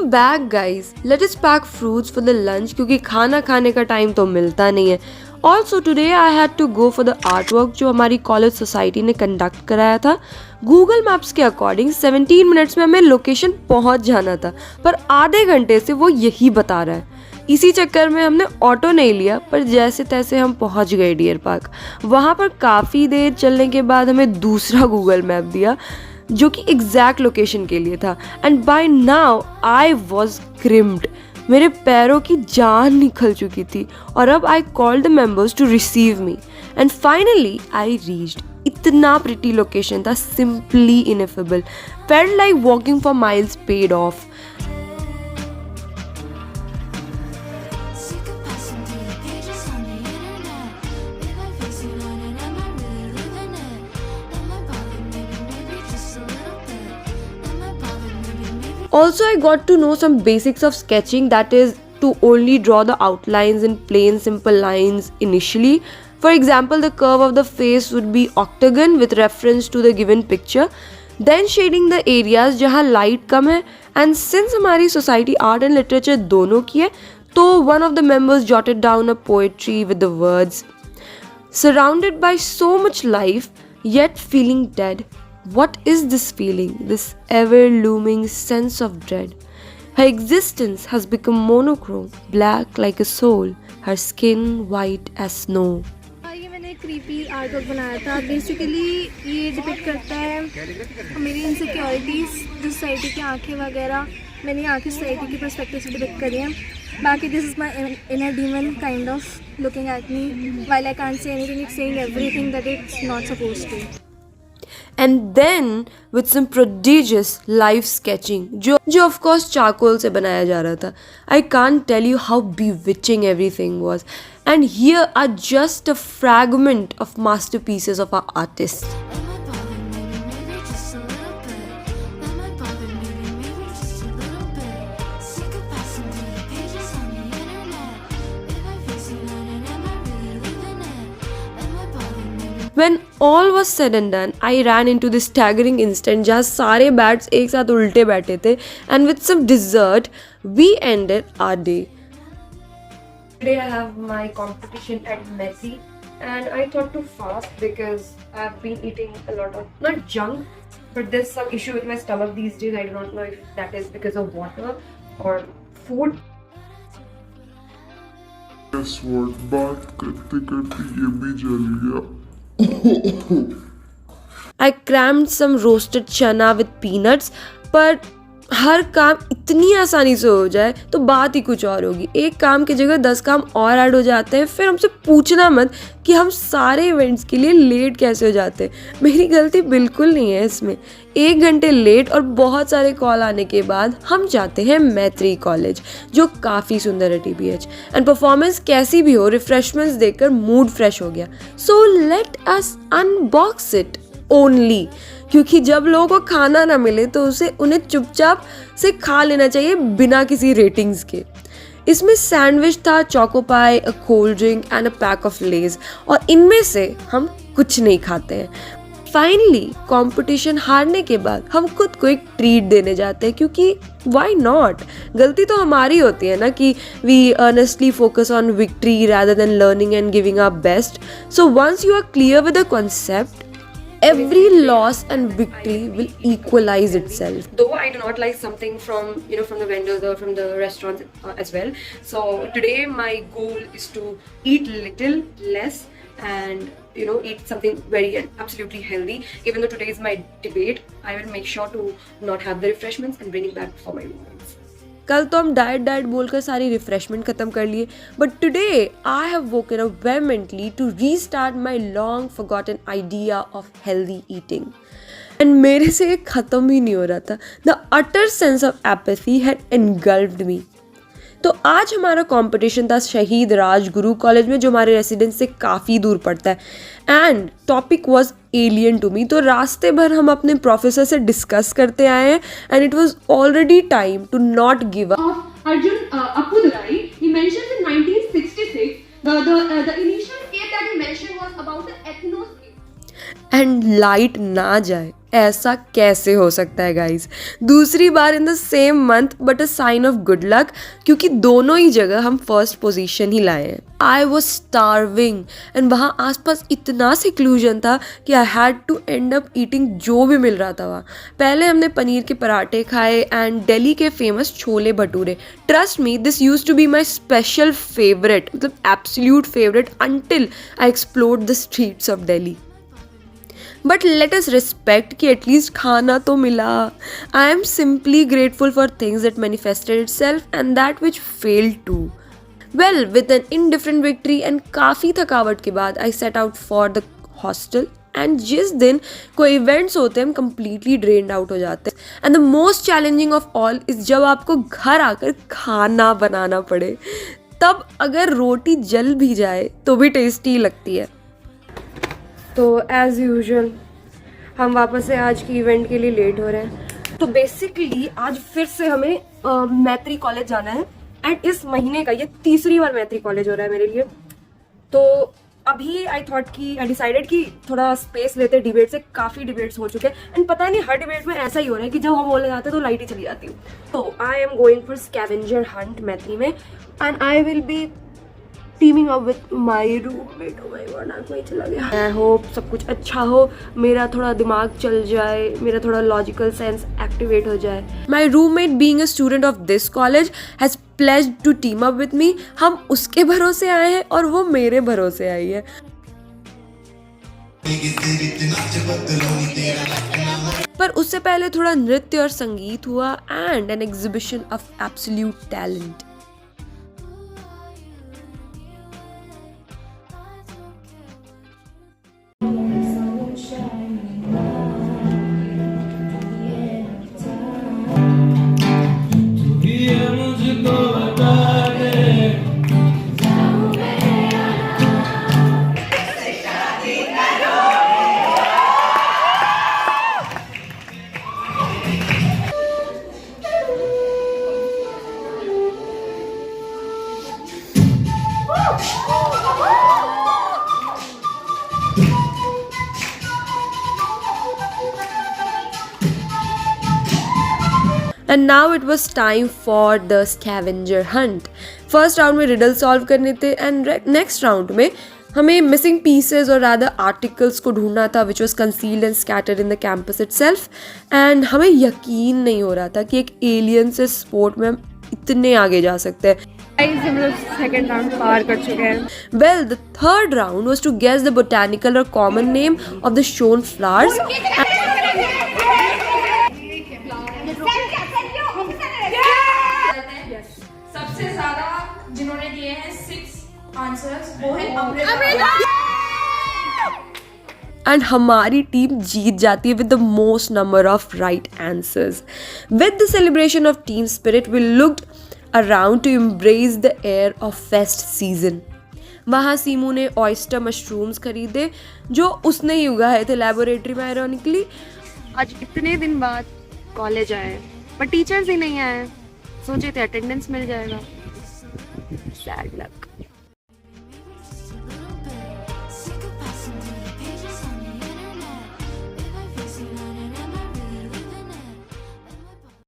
Back guys, let us pack fruits for the lunch क्योंकि खाना खाने का टाइम तो मिलता नहीं है. Also today I had to go for the art work जो हमारी कॉलेज सोसाइटी ने कंडक्ट कराया था. गूगल मैप्स के अकॉर्डिंग 17 मिनट्स में हमें लोकेशन पहुंच जाना था, पर आधे घंटे से वो यही बता रहा है. इसी चक्कर में हमने ऑटो नहीं लिया, पर जैसे तैसे हम पहुंच गए डियर पार्क. वहाँ पर काफ़ी देर चलने के बाद हमें दूसरा गूगल मैप दिया जो कि एग्जैक्ट लोकेशन के लिए था. And by now I was cramped. मेरे पैरों की जान निकल चुकी थी और अब I called the members to receive me and finally I reached. इतना प्रिटी लोकेशन था, simply ineffable. Felt like walking for miles paid off. Also, I got to know some basics of sketching, that is to only draw the outlines in plain simple lines initially. For example, the curve of the face would be octagon with reference to the given picture. Then shading the areas जहाँ light कम है. And since हमारी society art and literature दोनों की है, तो one of the members jotted down a poetry with the words, surrounded by so much life, yet feeling dead. What is this feeling, this ever-looming sense of dread? Her existence has become monochrome, black like a soul, her skin white as snow. ये मैंने एक creepy art work बनाया था. Basically ये depict करता है मेरी insecurities, जो सोसाइटी की आँखें वगैरह. मैंने ये आँखें सोसाइटी की पर्सपेक्टिव से डिपिक्ट करी हैं. बाकी this is my inner demon kind of looking at me while I can't say anything, it's saying everything that it's not supposed to. And then with some prodigious live sketching जो of course charcoal से बनाया जा रहा था. I can't tell you how bewitching everything was. And here are just a fragment of masterpieces of our artists. When all was said and done, I ran into this staggering instant जहाँ सारे bats एक साथ उल्टे बैठे थे. And with some dessert, we ended our day. Today I have my competition at Messi, and I thought to fast because I've been eating a lot of, not junk, but there's some issue with my stomach these days. I don't know if that is because of water or food. Guess what? बात करते करते ये भी जल गया. I crammed some roasted chana with peanuts, पर हर काम इतनी आसानी से हो जाए तो बात ही कुछ और होगी. एक काम की जगह 10 काम और ऐड हो जाते हैं. फिर हमसे पूछना मत कि हम सारे इवेंट्स के लिए लेट कैसे हो जाते हैं. मेरी गलती बिल्कुल नहीं है इसमें. 1 घंटे लेट और बहुत सारे कॉल आने के बाद हम जाते हैं मैत्री कॉलेज जो काफ़ी सुंदर है TBH. एंड परफॉर्मेंस कैसी भी हो, रिफ्रेशमेंट्स देखकर मूड फ्रेश हो गया. So let us unbox it only, क्योंकि जब लोगों को खाना ना मिले तो उन्हें चुपचाप से खा लेना चाहिए बिना किसी रेटिंग्स के. इसमें सैंडविच था, choco pie, a cold drink and a pack of Lay's, और इनमें से हम कुछ नहीं खाते हैं. फाइनली कंपटीशन हारने के बाद हम खुद को एक ट्रीट देने जाते हैं, क्योंकि व्हाई नॉट. गलती तो हमारी होती है ना कि we earnestly focus on victory rather than learning and giving our best. So once you are clear with the concept, every loss and victory will equalize itself. Though I do not like something from the vendors or from the restaurants as well. So today my goal is to eat little less and eat something very and absolutely healthy. Even though today is my debate, I will make sure to not have the refreshments and bring it back for my roommates. कल तो हम diet बोलकर सारी refreshment खत्म कर लिए, but today I have woken up vehemently to restart my long forgotten idea of healthy eating. And मेरे से ये खत्म ही नहीं हो रहा था. The utter sense of apathy had engulfed me. तो आज हमारा कंपटीशन था शहीद राजगुरु कॉलेज में, जो हमारे रेसिडेंस से काफ़ी दूर पड़ता है. And topic was alien to me. तो रास्ते भर हम अपने प्रोफेसर से डिस्कस करते आए हैं, and it was already time to not give up. Arjun Appudurai, he mentions in 1966 the initial scape that he mentioned was about the ethnoscape. And light ना जाए, ऐसा कैसे हो सकता है गाइज। दूसरी बार in the same month, but a sign of good luck, क्योंकि दोनों ही जगह हम फर्स्ट पोजीशन ही लाए हैं। आई वॉज स्टार्विंग एंड वहाँ आसपास इतना सिक्लूजन था कि I had to end up eating जो भी मिल रहा था वहाँ। पहले हमने पनीर के पराठे खाए एंड दिल्ली के famous chole bhature. Trust me, this use to be my special favourite, मतलब absolute favourite until I explored the streets of Delhi. But let us respect कि एटलीस्ट खाना तो मिला। I am simply grateful for things that manifested itself and that which failed to. Well, with an indifferent victory and काफ़ी थकावट के बाद I set out for the hostel. And जिस दिन कोई इवेंट्स होते हैं हम कम्प्लीटली ड्रेन्ड आउट हो जाते हैं। And the most challenging of all is जब आपको घर आकर खाना बनाना पड़े, तब अगर रोटी जल भी जाए तो भी टेस्टी लगती है। तो एज़ यूजुअल हम वापस से आज की इवेंट के लिए लेट हो रहे हैं। तो बेसिकली आज फिर से हमें मैत्री कॉलेज जाना है एंड इस महीने का ये तीसरी बार मैत्री कॉलेज हो रहा है मेरे लिए। तो अभी आई डिसाइडेड कि थोड़ा स्पेस लेते, डिबेट से काफ़ी डिबेट्स हो चुके हैं एंड पता नहीं हर डिबेट में ऐसा ही हो रहा है कि जब हम बोलने जाते हैं तो लाइट ही चली जाती है। तो I am going for scavenger Hunt मैत्री में and I will be teeming up with my roommate. Oh my God, नाक में चला गया। आई होप सब कुछ अच्छा हो, मेरा थोड़ा दिमाग चल जाए, मेरा थोड़ा लॉजिकल सेंस एक्टिवेट हो जाए। My roommate being a student of this college has pledged to team up with me. हम उसके भरोसे आए हैं और वो मेरे भरोसे आई है। पर उससे पहले थोड़ा नृत्य और संगीत हुआ and an exhibition of absolute talent. And now it was time for the scavenger hunt. First round में रिडल सॉल्व करने थे एंड नेक्स्ट राउंड में हमें मिसिंग पीसेज और रादर आर्टिकल्स को ढूंढना था which was concealed and scattered in the campus itself. And हमें यकीन नहीं हो रहा था कि एक एलियन से स्पोर्ट में हम इतने आगे जा सकते हैं। हम लोग सेकंड राउंड पार कर चुके हैं। Well, the third round was to guess the botanical और common name of the shown flowers. सबसे ज्यादा जिन्होंने दिए हैं 6 आंसर्स वो है अमृता। एंड हमारी टीम जीत जाती है with the most number of right answers. With the celebration of team spirit we looked around to embrace the air of fest season. वहाँ सीमू ने ऑयस्टर मशरूम्स खरीदे जो उसने ही उगाए थे लेबोरेटरी में आयरॉनिकली। आज इतने दिन बाद कॉलेज आए पर टीचर्स ही नहीं आए। सोचे थे अटेंडेंस मिल जाएगा। Sad luck.